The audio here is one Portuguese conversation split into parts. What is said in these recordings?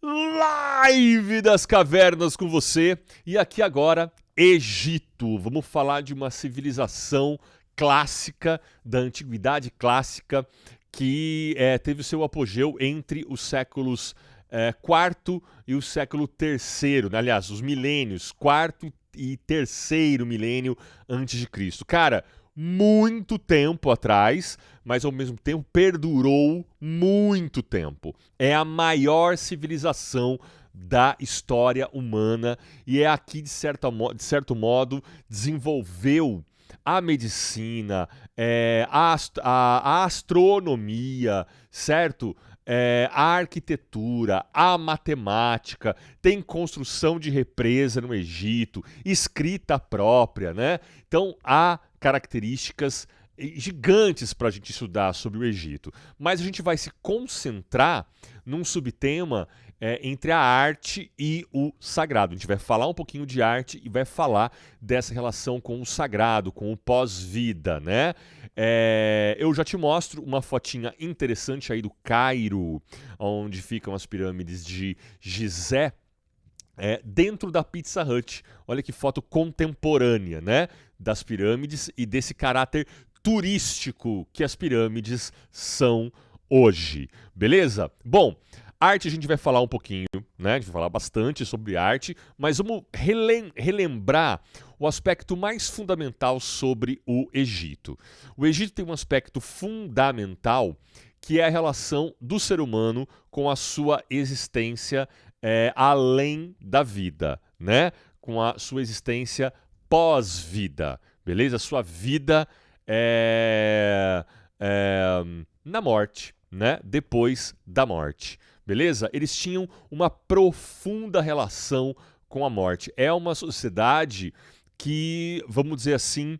Live das cavernas com você. E aqui agora, Egito. Vamos falar de uma civilização clássica, da antiguidade clássica, que teve o seu apogeu entre os séculos quarto e o século terceiro, aliás, os milênios, quarto e terceiro milênio antes de Cristo. Cara, muito tempo atrás, mas ao mesmo tempo perdurou muito tempo. É a maior civilização da história humana e é aqui, de certo modo, desenvolveu a medicina, a astronomia, certo? A arquitetura, a matemática, tem construção de represa no Egito, escrita própria, né? Então há características gigantes para a gente estudar sobre o Egito. Mas a gente vai se concentrar num subtema entre a arte e o sagrado. A gente vai falar um pouquinho de arte e vai falar dessa relação com o sagrado, com o pós-vida, né? Eu já te mostro uma fotinha interessante aí do Cairo, onde ficam as pirâmides de Gizé, dentro da Pizza Hut. Olha que foto contemporânea, né? Das pirâmides e desse caráter turístico que as pirâmides são hoje. Beleza? Bom, arte a gente vai falar um pouquinho, né? A gente vai falar bastante sobre arte, mas vamos relembrar o aspecto mais fundamental sobre o Egito. O Egito tem um aspecto fundamental que é a relação do ser humano com a sua existência além da vida, né? Com a sua existência pós-vida, beleza? A sua vida na morte, né? Depois da morte, beleza? Eles tinham uma profunda relação com a morte. É uma sociedade que, vamos dizer assim,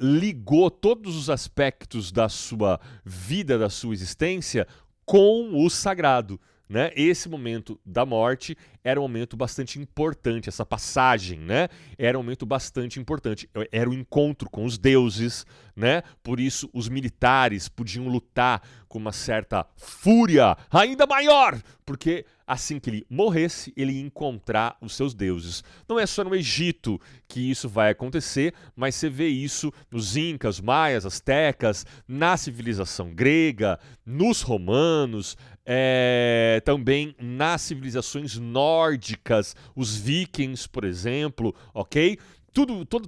ligou todos os aspectos da sua vida, da sua existência, com o sagrado. Né? Esse momento da morte era um momento bastante importante, essa passagem, né? Era um momento bastante importante, era o encontro com os deuses, né? Por isso os militares podiam lutar com uma certa fúria ainda maior, porque assim que ele morresse, ele ia encontrar os seus deuses. Não é só no Egito que isso vai acontecer, mas você vê isso nos incas, maias, astecas, na civilização grega, nos romanos, também nas civilizações nórdicas, os vikings, por exemplo, ok?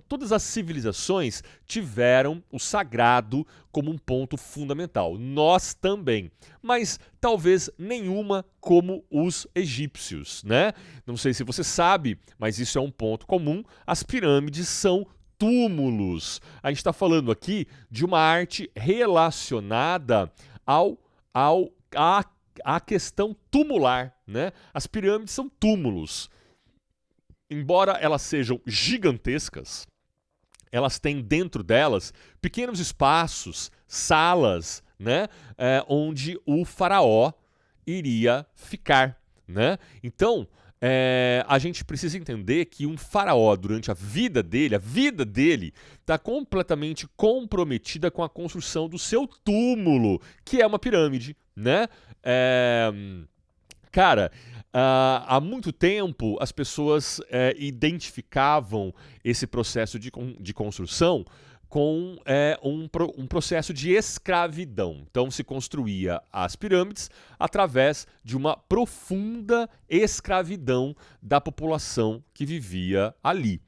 Todas as civilizações tiveram o sagrado como um ponto fundamental. Nós também, mas talvez nenhuma como os egípcios, né? Não sei se você sabe, mas isso é um ponto comum. As pirâmides são túmulos. A gente está falando aqui de uma arte relacionada à questão tumular, né? As pirâmides são túmulos. Embora elas sejam gigantescas, elas têm dentro delas pequenos espaços, salas, né, onde o faraó iria ficar, né? Então, a gente precisa entender que um faraó, durante a vida dele está completamente comprometida com a construção do seu túmulo, que é uma pirâmide, né? Cara, há muito tempo as pessoas identificavam esse processo de construção com um processo de escravidão. Então se construía as pirâmides através de uma profunda escravidão da população que vivia ali.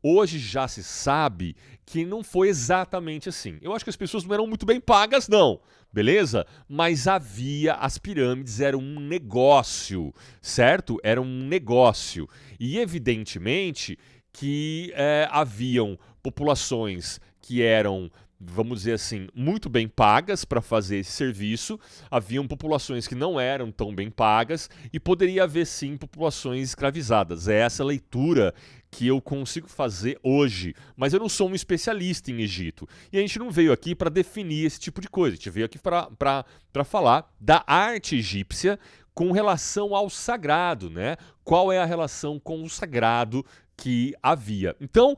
Hoje já se sabe que não foi exatamente assim. Eu acho que as pessoas não eram muito bem pagas, não, beleza? Mas as pirâmides eram um negócio, certo? Era um negócio. E evidentemente que haviam populações que eram, vamos dizer assim, muito bem pagas para fazer esse serviço, haviam populações que não eram tão bem pagas e poderia haver sim populações escravizadas. É essa leitura que eu consigo fazer hoje, mas eu não sou um especialista em Egito. E a gente não veio aqui para definir esse tipo de coisa, a gente veio aqui para falar da arte egípcia com relação ao sagrado, né? Qual é a relação com o sagrado que havia. Então,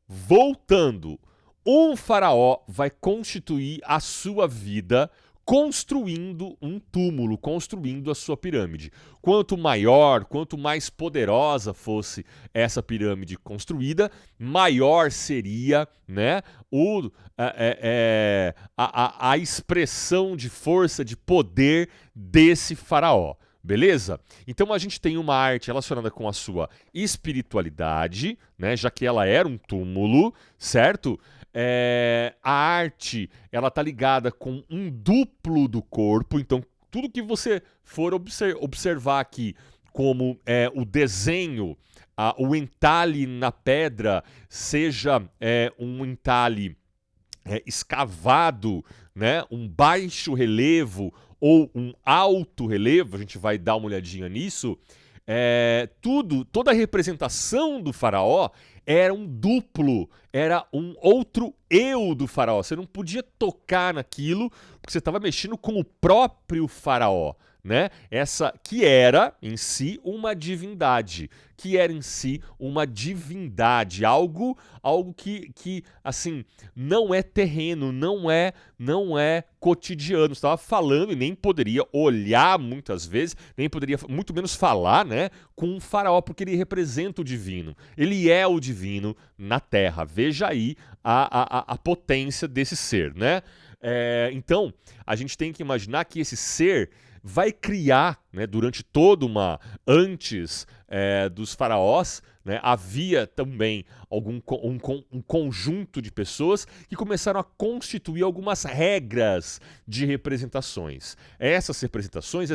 voltando, um faraó vai constituir a sua vida construindo um túmulo, construindo a sua pirâmide. Quanto maior, quanto mais poderosa fosse essa pirâmide construída, maior seria, né, a expressão de força, de poder desse faraó. Beleza? Então a gente tem uma arte relacionada com a sua espiritualidade, né, já que ela era um túmulo, certo? A arte, ela tá ligada com um duplo do corpo, então tudo que você for observar aqui, como o desenho, o entalhe na pedra, seja um entalhe escavado, né, um baixo relevo ou um alto relevo, a gente vai dar uma olhadinha nisso, toda a representação do faraó era um duplo, era um outro eu do faraó. Você não podia tocar naquilo porque você estava mexendo com o próprio faraó, né? Essa que era em si uma divindade, algo que assim, não é terreno, não é cotidiano. Você estava falando e nem poderia olhar muitas vezes, nem poderia muito menos falar, né, com um faraó, porque ele representa o divino. Ele é o divino na Terra. Veja aí a potência desse ser, né? Então, a gente tem que imaginar que esse ser vai criar, né, durante toda antes dos faraós, né, havia também um conjunto de pessoas que começaram a constituir algumas regras de representações. Essas representações,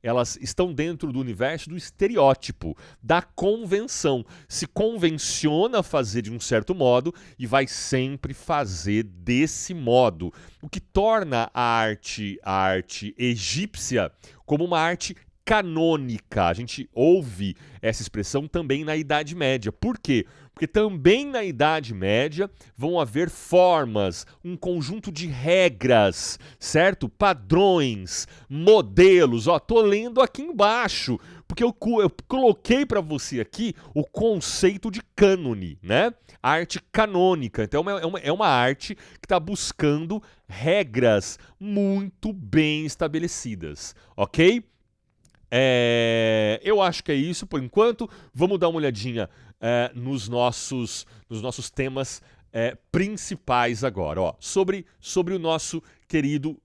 elas estão dentro do universo do estereótipo, da convenção. Se convenciona a fazer de um certo modo e vai sempre fazer desse modo, o que torna a arte egípcia como uma arte canônica. A gente ouve essa expressão também na Idade Média. Por quê? Porque também na Idade Média vão haver formas, um conjunto de regras, certo? Padrões, modelos. Ó, tô lendo aqui embaixo, porque eu coloquei para você aqui o conceito de cânone, né? A arte canônica. Então é uma arte que está buscando regras muito bem estabelecidas, ok? Eu acho que é isso por enquanto. Vamos dar uma olhadinha nos nossos temas principais agora. Ó, sobre o nosso querido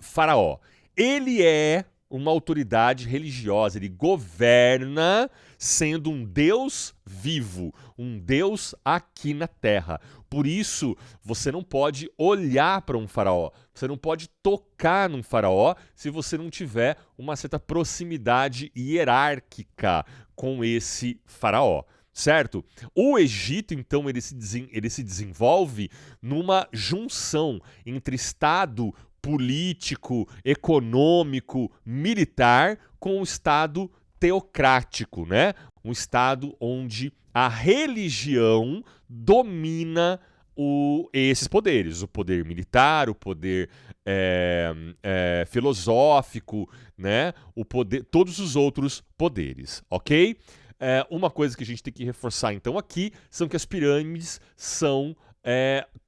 faraó. Ele é uma autoridade religiosa, ele governa sendo um Deus vivo, um Deus aqui na Terra. Por isso, você não pode olhar para um faraó, você não pode tocar num faraó se você não tiver uma certa proximidade hierárquica com esse faraó. Certo? O Egito, então, ele se desenvolve numa junção entre Estado político, econômico, militar com o Estado teocrático, né? Um Estado onde a religião domina esses poderes, o poder militar, o poder filosófico, né? O poder, todos os outros poderes, ok? Uma coisa que a gente tem que reforçar então aqui são que as pirâmides são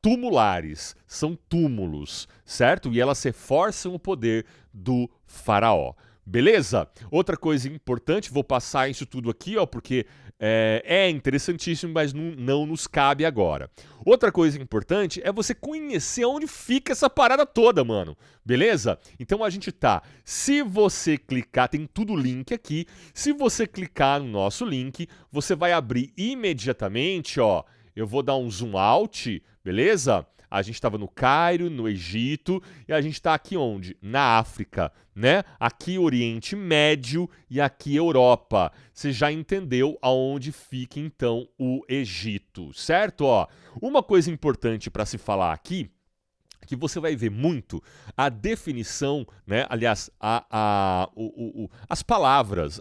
tumulares, são túmulos, certo? E elas reforçam o poder do faraó. Beleza? Outra coisa importante, vou passar isso tudo aqui, ó, porque é interessantíssimo, mas não nos cabe agora. Outra coisa importante é você conhecer onde fica essa parada toda, mano. Beleza? Então a gente tá. Se você clicar, tem tudo link aqui. Se você clicar no nosso link, você vai abrir imediatamente, ó. Eu vou dar um zoom out, beleza? A gente estava no Cairo, no Egito, e a gente está aqui onde? Na África, né? Aqui Oriente Médio e aqui Europa. Você já entendeu aonde fica então o Egito, certo? Ó, uma coisa importante para se falar aqui, que você vai ver muito a definição, né? Aliás, as palavras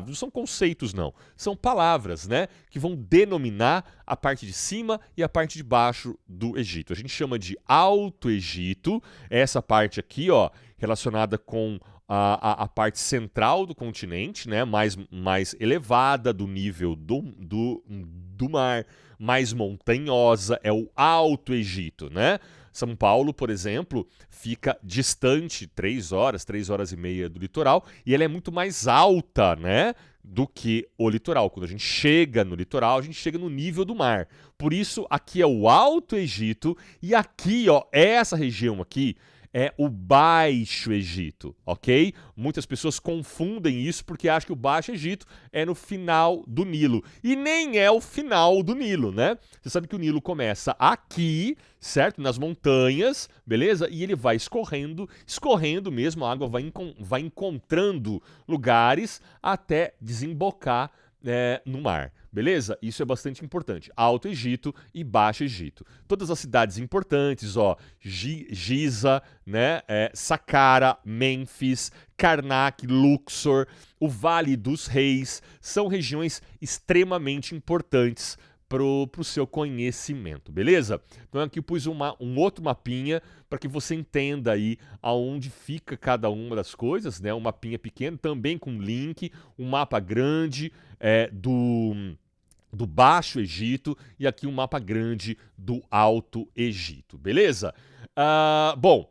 não são conceitos não, são palavras, né? Que vão denominar a parte de cima e a parte de baixo do Egito. A gente chama de Alto Egito, essa parte aqui, ó, relacionada com a parte central do continente, né? Mais elevada do nível do mar, mais montanhosa, é o Alto Egito, né? São Paulo, por exemplo, fica distante 3 horas e meia do litoral, e ela é muito mais alta, né, do que o litoral. Quando a gente chega no litoral, a gente chega no nível do mar. Por isso, aqui é o Alto Egito, e aqui, ó, essa região aqui é o Baixo Egito, ok? Muitas pessoas confundem isso porque acham que o Baixo Egito é no final do Nilo. E nem é o final do Nilo, né? Você sabe que o Nilo começa aqui, certo? Nas montanhas, beleza? E ele vai escorrendo mesmo, a água vai encontrando lugares até desembocar no mar. Beleza? Isso é bastante importante. Alto Egito e Baixo Egito. Todas as cidades importantes, ó, Giza, né, Saqqara, Mênfis, Karnak, Luxor, o Vale dos Reis, são regiões extremamente importantes pro seu conhecimento, beleza? Então aqui eu pus um outro mapinha para que você entenda aí aonde fica cada uma das coisas, né? Um mapinha pequeno, também com link, um mapa grande do Baixo Egito e aqui um mapa grande do Alto Egito, beleza? Bom,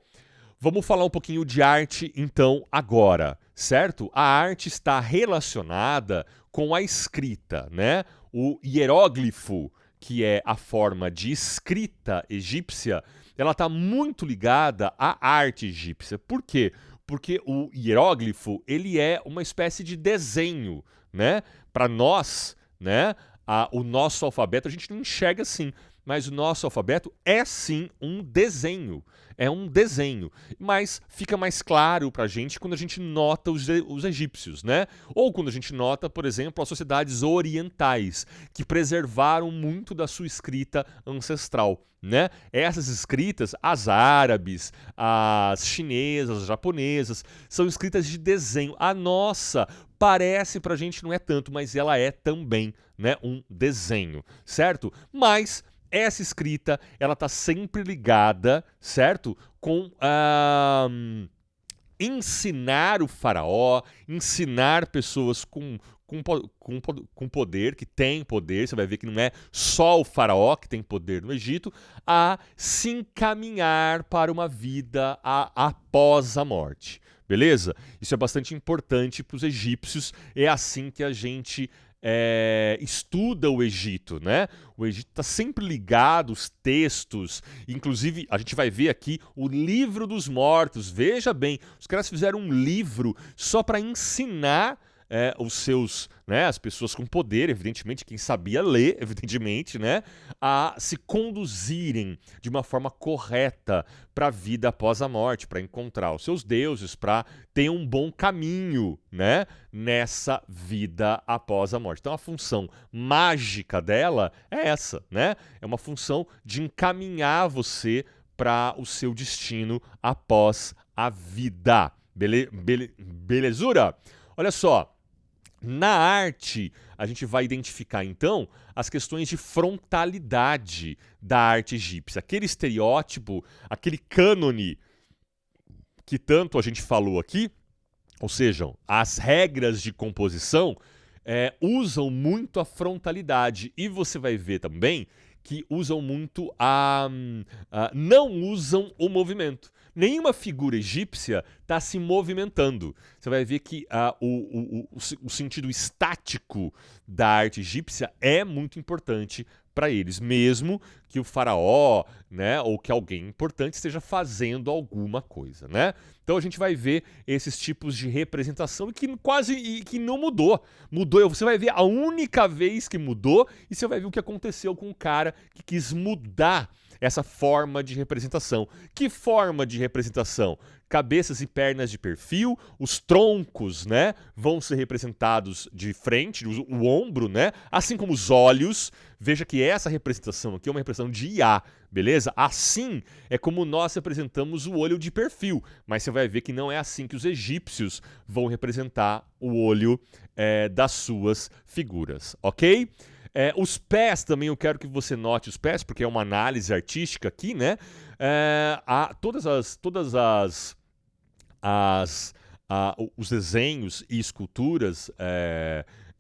vamos falar um pouquinho de arte então agora, certo? A arte está relacionada com a escrita, né? O hieróglifo, que é a forma de escrita egípcia, ela está muito ligada à arte egípcia. Por quê? Porque o hieróglifo, ele é uma espécie de desenho, né? Para nós, né? O nosso alfabeto a gente não enxerga assim, mas o nosso alfabeto é sim um desenho. É um desenho, mas fica mais claro pra gente quando a gente nota os egípcios, né? Ou quando a gente nota, por exemplo, as sociedades orientais, que preservaram muito da sua escrita ancestral, né? Essas escritas, as árabes, as chinesas, as japonesas, são escritas de desenho. A nossa parece pra gente, não é tanto, mas ela é também, né, um desenho, certo? Mas essa escrita, ela está sempre ligada, certo? Com ensinar o faraó, ensinar pessoas com poder, que tem poder, você vai ver que não é só o faraó que tem poder no Egito, a se encaminhar para uma vida após a morte. Beleza? Isso é bastante importante para os egípcios, é assim que a gente estuda o Egito, né? O Egito está sempre ligado, os textos, inclusive a gente vai ver aqui o livro dos mortos. Veja bem, os caras fizeram um livro só para ensinar os seus, né, as pessoas com poder, evidentemente, quem sabia ler, evidentemente, né, a se conduzirem de uma forma correta para a vida após a morte, para encontrar os seus deuses, para ter um bom caminho, né, nessa vida após a morte. Então a função mágica dela é essa, né? É uma função de encaminhar você para o seu destino após a vida. Belezura? Olha só. Na arte, a gente vai identificar, então, as questões de frontalidade da arte egípcia. Aquele estereótipo, aquele cânone que tanto a gente falou aqui, ou seja, as regras de composição usam muito a frontalidade. E você vai ver também que usam muito não usam o movimento. Nenhuma figura egípcia está se movimentando. Você vai ver que o sentido estático da arte egípcia é muito importante para eles, mesmo que o faraó, né, ou que alguém importante esteja fazendo alguma coisa, né? Então a gente vai ver esses tipos de representação que não mudou. Mudou, você vai ver a única vez que mudou e você vai ver o que aconteceu com o cara que quis mudar essa forma de representação. Que forma de representação? Cabeças e pernas de perfil, os troncos, né, vão ser representados de frente, o ombro, né, assim como os olhos. Veja que essa representação aqui é uma representação de IA, beleza? Assim é como nós representamos o olho de perfil, mas você vai ver que não é assim que os egípcios vão representar o olho das suas figuras, ok? Os pés também eu quero que você note os pés, porque é uma análise artística aqui, né? Os desenhos e esculturas,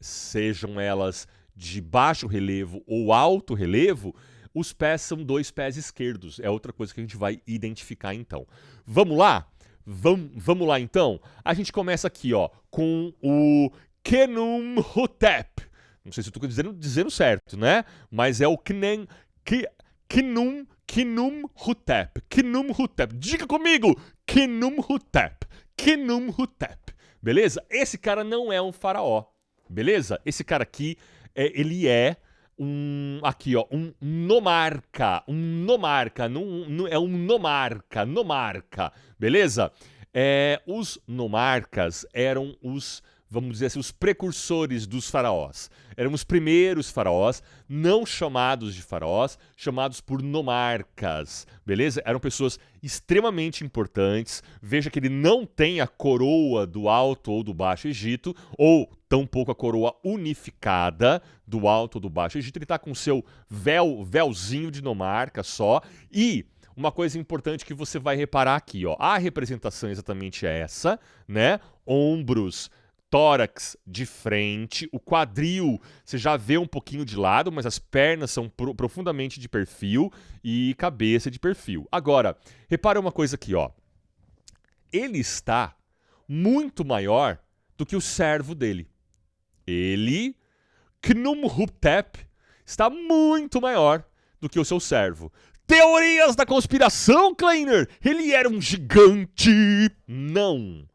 sejam elas de baixo relevo ou alto relevo, os pés são 2 pés esquerdos. É outra coisa que a gente vai identificar então. Vamos lá? Vamos lá então? A gente começa aqui, ó, com o Khnum-Hotep. Não sei se eu estou dizendo certo, né? Mas é o Khnum-Hotep. Khnum-Hotep. Diga comigo! Khnum-Hotep. Khnum-Hotep. Beleza? Esse cara não é um faraó. Beleza? Esse cara aqui, ele é aqui, ó, um nomarca. Um nomarca. É um nomarca. Beleza? Os nomarcas eram os, vamos dizer assim, os precursores dos faraós. Eram os primeiros faraós, não chamados de faraós, chamados por nomarcas, beleza? Eram pessoas extremamente importantes. Veja que ele não tem a coroa do Alto ou do Baixo Egito, ou tampouco a coroa unificada do Alto ou do Baixo Egito. Ele está com o seu véuzinho de nomarca só. E uma coisa importante que você vai reparar aqui, ó, a representação é exatamente essa, né? Ombros, tórax de frente, o quadril você já vê um pouquinho de lado, mas as pernas são profundamente de perfil e cabeça de perfil. Agora, repara uma coisa aqui, ó. Ele está muito maior do que o servo dele. Ele, Khnum-Hotep, está muito maior do que o seu servo. Teorias da conspiração, Kleiner! Ele era um gigante! Não!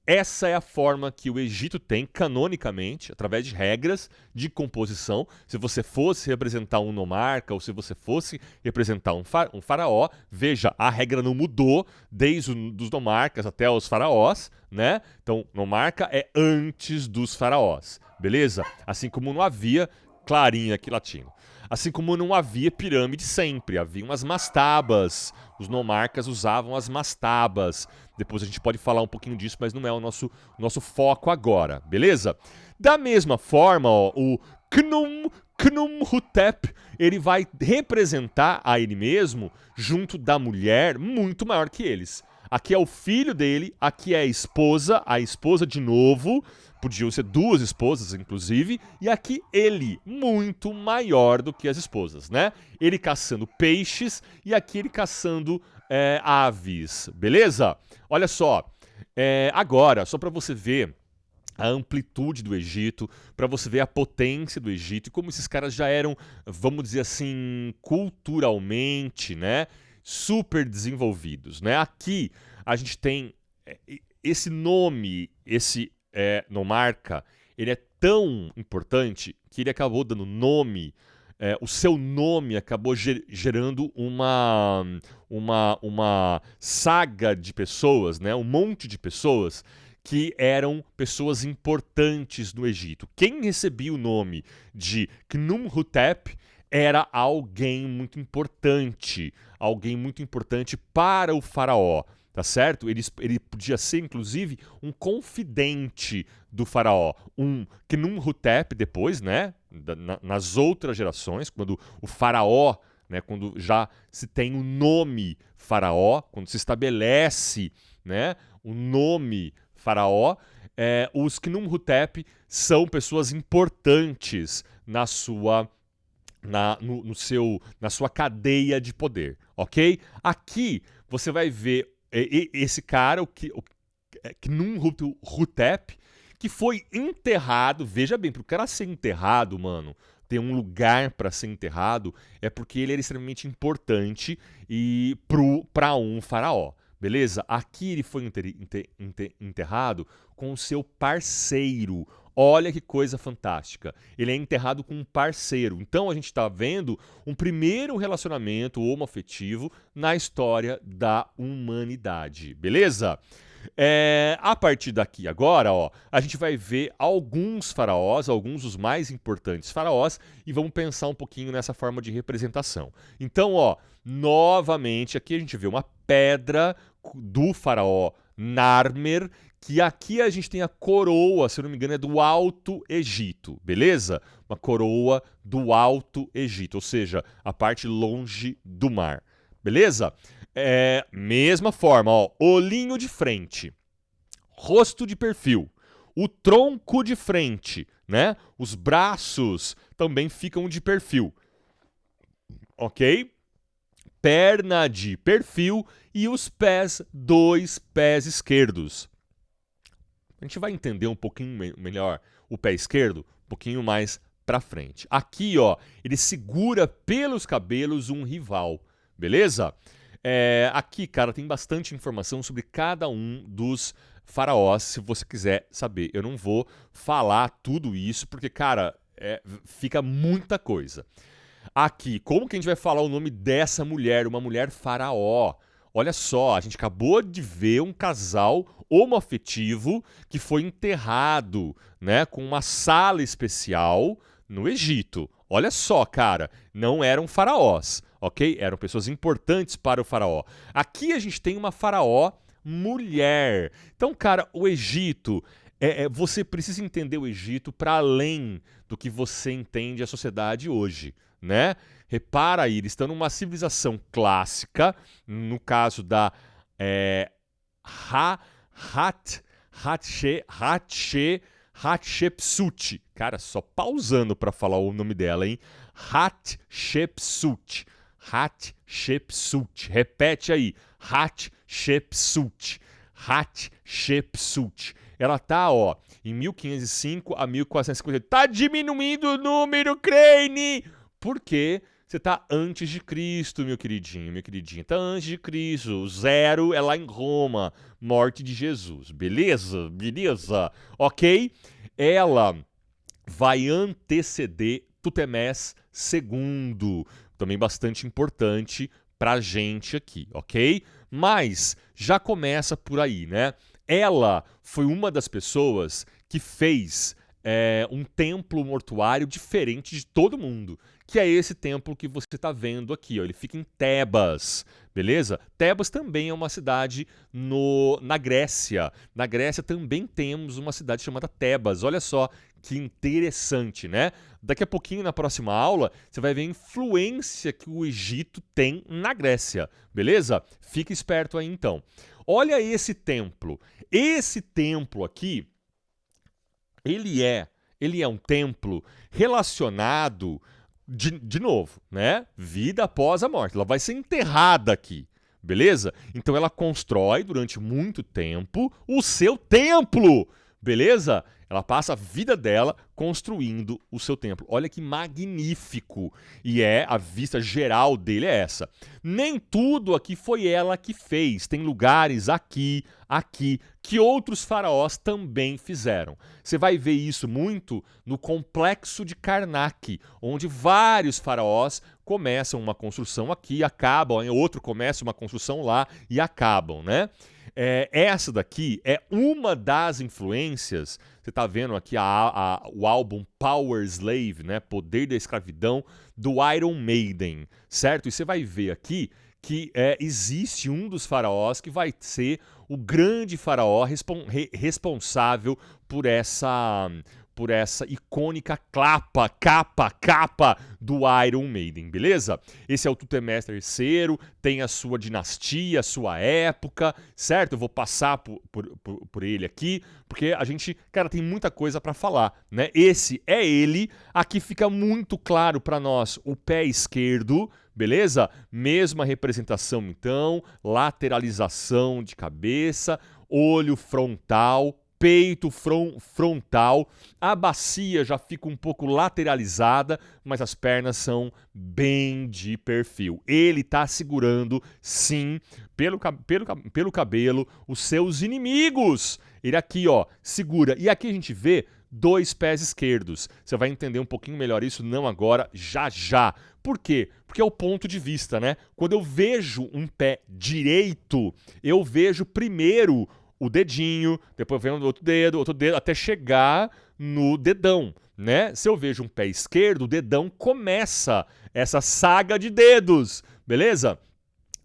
Essa é a forma que o Egito tem, canonicamente, através de regras de composição. Se você fosse representar um nomarca ou se você fosse representar um faraó, veja, a regra não mudou desde os nomarcas até os faraós, né? Então, nomarca é antes dos faraós, beleza? Assim como não havia, clarinha aqui latino. Assim como não havia pirâmide sempre, haviam as mastabas. Os nomarcas usavam as mastabas. Depois a gente pode falar um pouquinho disso, mas não é o nosso foco agora, beleza? Da mesma forma, ó, o Khnum-Hotep, ele vai representar a ele mesmo junto da mulher muito maior que eles. Aqui é o filho dele, aqui é a esposa de novo, podiam ser 2 esposas, inclusive, e aqui ele, muito maior do que as esposas, né? Ele caçando peixes e aqui ele caçando aves, beleza? Olha só, agora, só para você ver a amplitude do Egito, para você ver a potência do Egito e como esses caras já eram, vamos dizer assim, culturalmente, né, super desenvolvidos, né? Aqui a gente tem esse nome, esse nomarca, ele é tão importante que ele acabou dando nome, o seu nome acabou gerando uma saga de pessoas, né? Um monte de pessoas que eram pessoas importantes no Egito. Quem recebia o nome de Khnum-Hotep era alguém muito importante para o faraó. Tá certo? Ele podia ser, inclusive, um confidente do faraó. Um Khnum-Hotep depois, né? Nas outras gerações, quando o faraó, né? Quando já se tem o nome faraó, quando se estabelece, né? O nome faraó, os Khnum-Hotep são pessoas importantes na sua cadeia de poder, ok? Aqui você vai ver esse cara, o Khnum-Hotep, que foi enterrado. Veja bem, para o cara ser enterrado, mano, ter um lugar para ser enterrado, é porque ele era extremamente importante e para um faraó. Beleza? Aqui ele foi enterrado com o seu parceiro. Olha que coisa fantástica. Ele é enterrado com um parceiro. Então a gente está vendo um primeiro relacionamento homoafetivo na história da humanidade. Beleza? A partir daqui agora, ó, a gente vai ver alguns faraós, alguns dos mais importantes faraós, e vamos pensar um pouquinho nessa forma de representação. Então, ó, novamente, aqui a gente vê uma pedra do faraó Narmer, que aqui a gente tem a coroa, se eu não me engano, é do Alto Egito, beleza? Uma coroa do Alto Egito, ou seja, a parte longe do mar, beleza? Mesma forma, ó, olhinho de frente, rosto de perfil, o tronco de frente, né? Os braços também ficam de perfil. ok? Perna de perfil e os pés, 2 pés esquerdos. A gente vai entender um pouquinho melhor o pé esquerdo, um pouquinho mais pra frente. Aqui, ó, ele segura pelos cabelos um rival, beleza? Aqui, cara, tem bastante informação sobre cada um dos faraós, se você quiser saber. Eu não vou falar tudo isso, porque, cara, fica muita coisa. Aqui, como que a gente vai falar o nome dessa mulher, uma mulher faraó? Olha só, a gente acabou de ver um casal homoafetivo que foi enterrado, né, com uma sala especial no Egito. Olha só, cara, não eram faraós, ok? Eram pessoas importantes para o faraó. Aqui a gente tem uma faraó mulher. Então, cara, o Egito, você precisa entender o Egito para além do que você entende a sociedade hoje, né? Repara aí, eles estão numa civilização clássica, no caso da Hatshepsut. Cara, só pausando para falar o nome dela, hein? Hatshepsut. Hatshepsut. Repete aí. Hatshepsut. Hatshepsut. Ela tá, ó, em 1505 a 1450. Tá diminuindo o número, Crane! Por quê? Você tá antes de Cristo, meu queridinho, minha queridinha. Tá antes de Cristo. O 0 é lá em Roma. Morte de Jesus. Beleza? Beleza? Ok? Ela vai anteceder Tutemés II. Também bastante importante pra gente aqui, ok? Mas já começa por aí, né? Ela foi uma das pessoas que fez um templo mortuário diferente de todo mundo, que é esse templo que você está vendo aqui, ó. Ele fica em Tebas, beleza? Tebas também é uma cidade na Grécia. Na Grécia também temos uma cidade chamada Tebas. Olha só que interessante, né? Daqui a pouquinho, na próxima aula, você vai ver a influência que o Egito tem na Grécia, beleza? Fica esperto aí, então. Olha esse templo. Esse templo aqui, ele é um templo relacionado, de novo, né? Vida após a morte. Ela vai ser enterrada aqui, beleza? Então ela constrói durante muito tempo o seu templo, beleza? Ela passa a vida dela construindo o seu templo. Olha que magnífico! E a vista geral dele é essa. Nem tudo aqui foi ela que fez. Tem lugares aqui, que outros faraós também fizeram. Você vai ver isso muito no complexo de Karnak, onde vários faraós começam uma construção aqui, acabam, outro começa uma construção lá e acabam, né? Essa daqui é uma das influências. Você está vendo aqui o álbum Power Slave, né? Poder da Escravidão, do Iron Maiden, certo? E você vai ver aqui que existe um dos faraós que vai ser o grande faraó responsável por essa icônica capa do Iron Maiden, beleza? Esse é o Tutemés III, tem a sua dinastia, a sua época, certo? Eu vou passar por ele aqui, porque a gente, cara, tem muita coisa para falar, né? Esse é ele, aqui fica muito claro para nós o pé esquerdo, beleza? Mesma representação, então, lateralização de cabeça, olho frontal, peito frontal, a bacia já fica um pouco lateralizada, mas as pernas são bem de perfil. Ele está segurando, sim, pelo cabelo, os seus inimigos. Ele aqui, ó, segura. E aqui a gente vê 2 pés esquerdos. Você vai entender um pouquinho melhor isso, não agora, já já. Por quê? Porque é o ponto de vista, né? Quando eu vejo um pé direito, eu vejo primeiro o dedinho, depois vem outro dedo, até chegar no dedão, né? Se eu vejo um pé esquerdo, o dedão começa essa saga de dedos, beleza?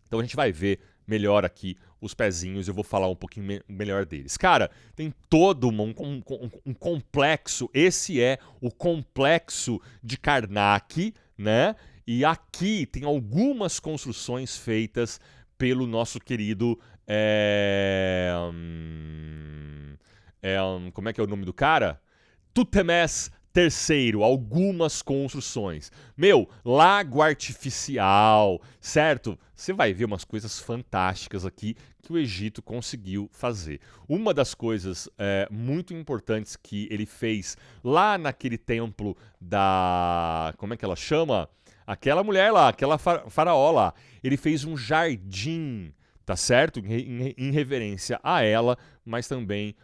Então a gente vai ver melhor aqui os pezinhos, eu vou falar um pouquinho melhor deles. Cara, tem todo um complexo, esse é o complexo de Karnak, né? E aqui tem algumas construções feitas pelo nosso querido... como é que é o nome do cara? Tutemés Terceiro, algumas construções. Meu, lago artificial, certo? Você vai ver umas coisas fantásticas aqui que o Egito conseguiu fazer. Uma das coisas muito importantes que ele fez lá naquele templo da... Como é que ela chama? Aquela mulher lá, aquela faraó lá. Ele fez um jardim, tá certo? Em reverência a ela, mas também,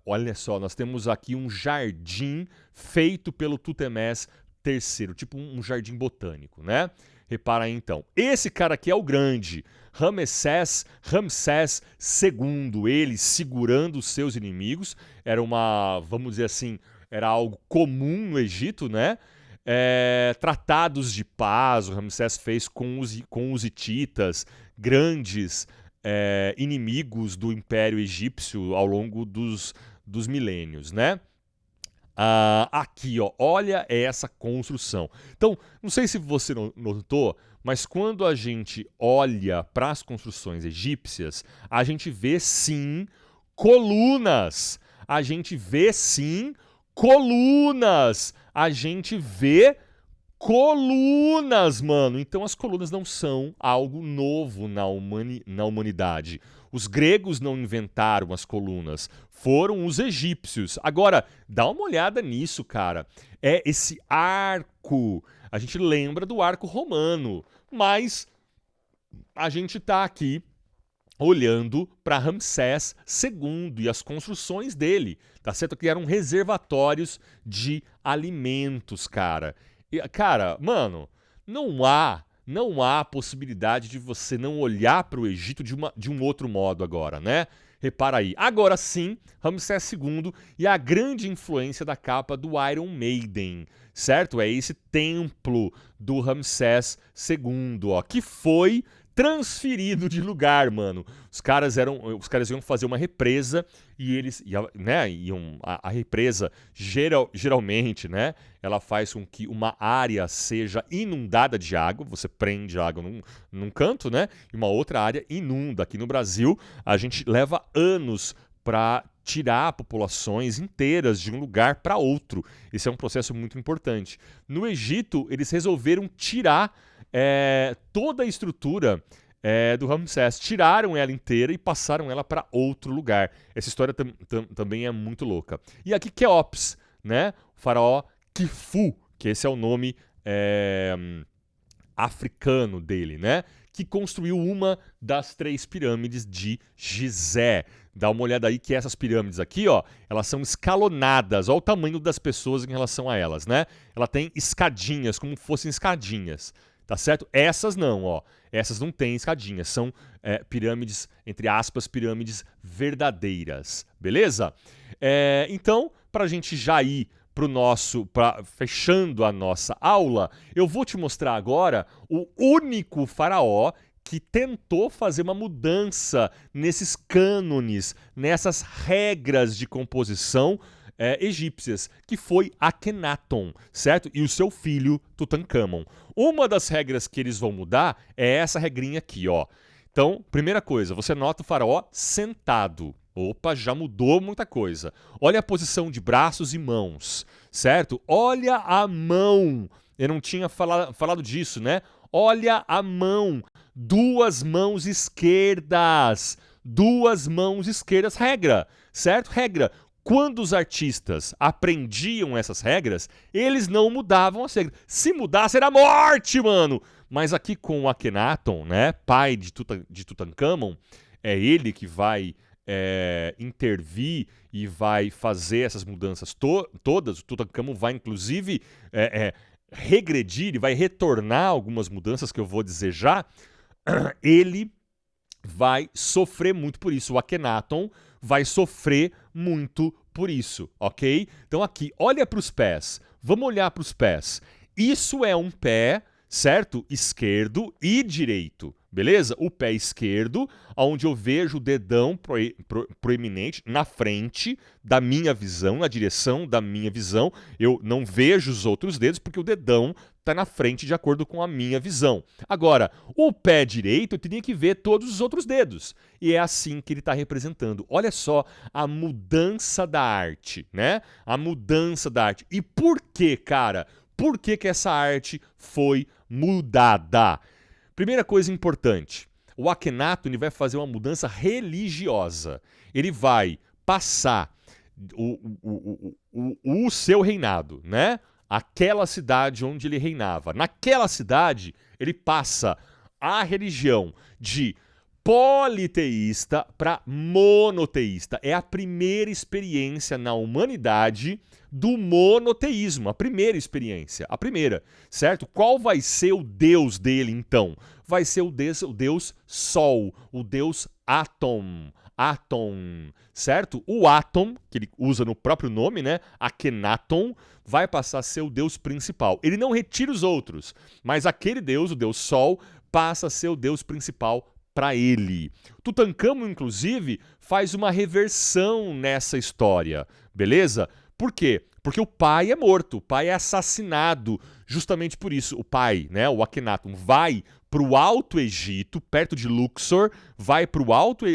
olha só, nós temos aqui um jardim feito pelo Tutemés III, tipo um jardim botânico, né? Repara aí então. Esse cara aqui é o grande, Ramsés II, ele segurando os seus inimigos. Era uma, vamos dizer assim, era algo comum no Egito, né? Tratados de paz, o Ramsés fez com os hititas, grandes inimigos do Império Egípcio ao longo dos milênios, né? Aqui, ó, olha essa construção. Então, não sei se você notou, mas quando a gente olha para as construções egípcias, a gente vê sim colunas. A gente vê sim colunas. A gente vê colunas, mano. Então as colunas não são algo novo na humanidade. Os gregos não inventaram as colunas, foram os egípcios. Agora, dá uma olhada nisso, cara. É esse arco. A gente lembra do arco romano, mas a gente tá aqui olhando para Ramsés II e as construções dele, tá certo? Que eram reservatórios de alimentos, cara. E, cara, mano, não há possibilidade de você não olhar para o Egito de um outro modo agora, né? Repara aí. Agora sim, Ramsés II e a grande influência da capa do Iron Maiden, certo? É esse templo do Ramsés II, ó, que foi transferido de lugar, mano. Os caras iam fazer uma represa e eles, né, a represa geralmente, né, ela faz com que uma área seja inundada de água, você prende a água num canto, né, e uma outra área inunda. Aqui no Brasil, a gente leva anos para tirar populações inteiras de um lugar para outro. Esse é um processo muito importante. No Egito, eles resolveram tirar toda a estrutura do Ramsés. Tiraram ela inteira e passaram ela para outro lugar. Essa história também é muito louca. E aqui Quéops, né? O faraó Quifu, que esse é o nome africano dele, né? Que construiu uma das 3 pirâmides de Gizé. Dá uma olhada aí que essas pirâmides aqui, ó, elas são escalonadas. Olha o tamanho das pessoas em relação a elas, né? Ela tem escadinhas, como fossem escadinhas, tá certo? Essas não, ó. Essas não têm escadinhas, são pirâmides, entre aspas, pirâmides verdadeiras, beleza? Então, para a gente já ir fechando a nossa aula, eu vou te mostrar agora o único faraó que tentou fazer uma mudança nesses cânones, nessas regras de composição egípcias, que foi Akhenaton, certo? E o seu filho Tutankhamon. Uma das regras que eles vão mudar é essa regrinha aqui, ó. Então, primeira coisa, você nota o faraó sentado. Opa, já mudou muita coisa. Olha a posição de braços e mãos, certo? Olha a mão. Eu não tinha falado disso, né? Olha a mão. 2 mãos esquerdas. 2 mãos esquerdas. Regra, certo? Regra. Quando os artistas aprendiam essas regras, eles não mudavam as regras. Se mudasse, era morte, mano! Mas aqui com o Akhenaton, né, pai de Tutankhamon, é ele que vai intervir e vai fazer essas mudanças todas. O Tutankhamon vai, inclusive, regredir, e vai retornar algumas mudanças que eu vou dizer já. Ele vai sofrer muito por isso. O Akhenaton vai sofrer muito por isso, ok? Então aqui, olha para os pés. Vamos olhar para os pés. Isso é um pé, certo? Esquerdo e direito, beleza? O pé esquerdo, onde eu vejo o dedão proeminente na frente da minha visão, na direção da minha visão. Eu não vejo os outros dedos porque o dedão está na frente de acordo com a minha visão. Agora, o pé direito eu teria que ver todos os outros dedos. E é assim que ele está representando. Olha só a mudança da arte, né? A mudança da arte. E por que, cara? Por que essa arte foi mudada? Primeira coisa importante. O Akhenaton ele vai fazer uma mudança religiosa. Ele vai passar o seu reinado, né? Aquela cidade onde ele reinava. Naquela cidade, ele passa a religião de politeísta para monoteísta. É a primeira experiência na humanidade do monoteísmo. A primeira experiência. A primeira, certo? Qual vai ser o deus dele, então? Vai ser o deus Sol, o deus Atom. Atom, certo? O Atom, que ele usa no próprio nome, né? Akhenaton, vai passar a ser o deus principal. Ele não retira os outros, mas aquele deus, o deus Sol, passa a ser o deus principal para ele. Tutankhamon, inclusive, faz uma reversão nessa história, beleza? Por quê? Porque o pai é morto, o pai é assassinado. Justamente por isso, o pai, né, o Akhenaton, vai para o Alto Egito, perto de Luxor, vai para o Alto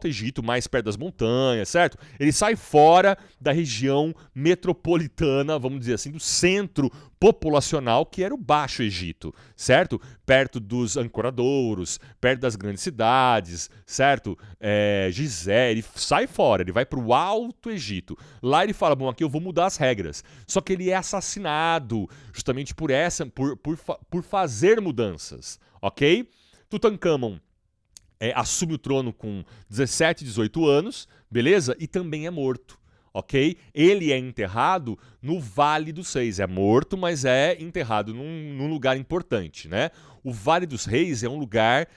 Egito, mais perto das montanhas, certo? Ele sai fora da região metropolitana, vamos dizer assim, do centro populacional, que era o Baixo Egito, certo? Perto dos ancoradouros, perto das grandes cidades, certo? Gizé, ele sai fora, ele vai para o Alto Egito. Lá ele fala, bom, aqui eu vou mudar as regras. Só que ele é assassinado justamente por fazer mudanças, ok? Tutankhamon assume o trono com 17, 18 anos, beleza? E também é morto, ok? Ele é enterrado no Vale dos Reis. É morto, mas é enterrado num lugar importante, né? O Vale dos Reis é um lugar,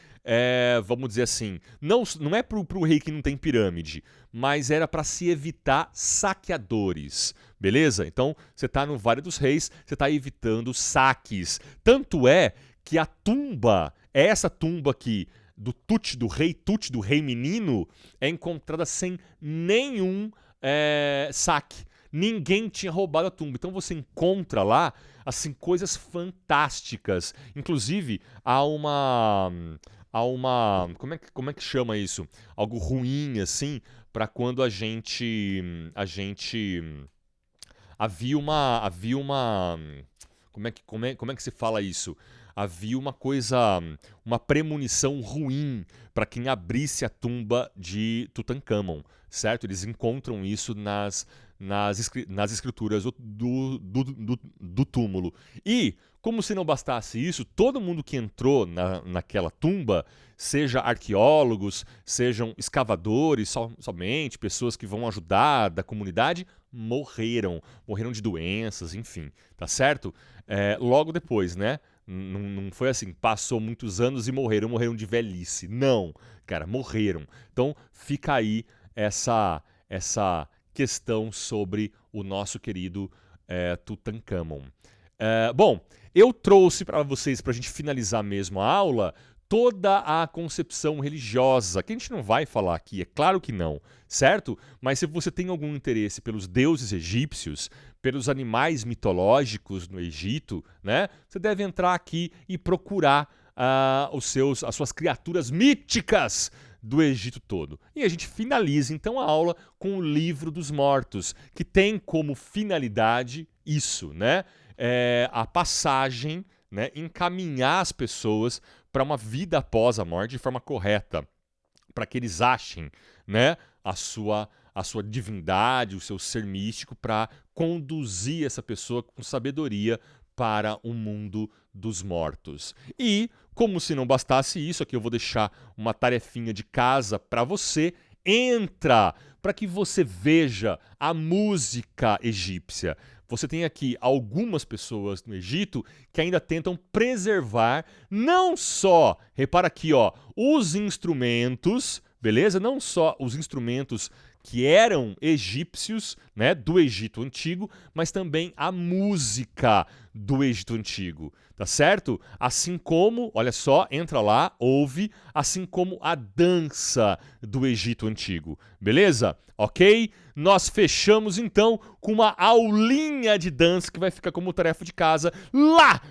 vamos dizer assim, não é pro rei que não tem pirâmide, mas era para se evitar saqueadores, beleza? Então, você está no Vale dos Reis, você está evitando saques. Tanto é que a tumba, essa tumba aqui, do rei menino, é encontrada sem nenhum saque. Ninguém tinha roubado a tumba. Então você encontra lá assim coisas fantásticas. Inclusive há uma como é que chama isso? Algo ruim assim para quando havia uma como é que se fala isso? Havia uma premonição ruim para quem abrisse a tumba de Tutankhamon, certo? Eles encontram isso nas escrituras do túmulo. E, como se não bastasse isso, todo mundo que entrou naquela tumba, seja arqueólogos, sejam escavadores somente, pessoas que vão ajudar da comunidade, morreram de doenças, enfim, tá certo? Logo depois, né? Não foi assim, passou muitos anos e morreram de velhice. Não, cara, morreram. Então fica aí essa questão sobre o nosso querido Tutankhamon. Bom, eu trouxe para vocês, para a gente finalizar mesmo a aula, toda a concepção religiosa, que a gente não vai falar aqui, é claro que não, certo? Mas se você tem algum interesse pelos deuses egípcios, pelos animais mitológicos no Egito, né? Você deve entrar aqui e procurar as suas criaturas míticas do Egito todo. E a gente finaliza então a aula com o Livro dos Mortos, que tem como finalidade isso, né? A passagem, né? Encaminhar as pessoas para uma vida após a morte de forma correta, para que eles achem, né, a sua divindade, o seu ser místico, para conduzir essa pessoa com sabedoria para o mundo dos mortos. E, como se não bastasse isso, aqui eu vou deixar uma tarefinha de casa para você. Entra para que você veja a música egípcia. Você tem aqui algumas pessoas no Egito que ainda tentam preservar não só, repara aqui, ó, os instrumentos, beleza? Não só os instrumentos que eram egípcios, né, do Egito Antigo, mas também a música do Egito Antigo, tá certo? Assim como, olha só, entra lá, ouve, assim como a dança do Egito Antigo, beleza? Ok? Nós fechamos então com uma aulinha de dança que vai ficar como tarefa de casa lá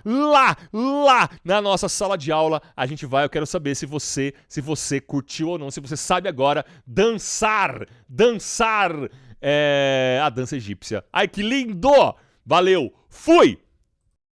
na nossa sala de aula. A gente vai, eu quero saber se você curtiu ou não, se você sabe agora dançar a dança egípcia. Ai, que lindo! Valeu, fui!